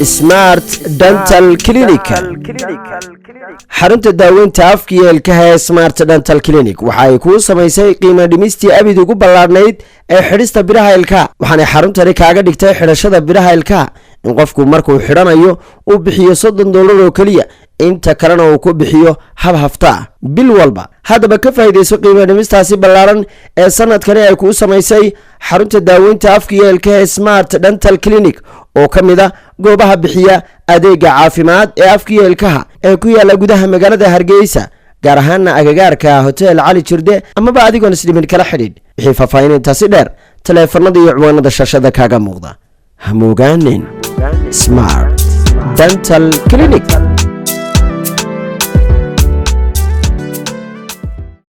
Smart Dental Clinic xarunta daaweynta afka iyo ilkaha ee Smart Dental Clinic waxa ay ku samaysay qiimo dhimistii abid ugu ballaarnayd ee xidhista biraha ilkaha waxaana xaruntani kaaga dhigtay xidhashada biraha ilkaha in qofku markuu xidhanayo uu bixiyo $30 oo kaliya inta kalena uu ku bixiyo hab hafta bil walba hadaba ka faa'iideyso qiimo dhimistaasi ballaaran ee sanadkani ay ku samaysay xarunta daaweynta afka iyo ilkaha ee Smart Dental Clinic oo kamida goobaha bixiya adeega caafimaad ee afka iyo ilkaha ee ku yaala gudaha magaalada Hargeysa gaar ahaan agagaarka Hotel Cali Jirde amaba adigoon isdhimin kala xidhiidh wixii faahfaahintaasi dheer taleefanada iyo ciwaanada shashada kaaga muuqda hamogaanin Smart Dental Clinic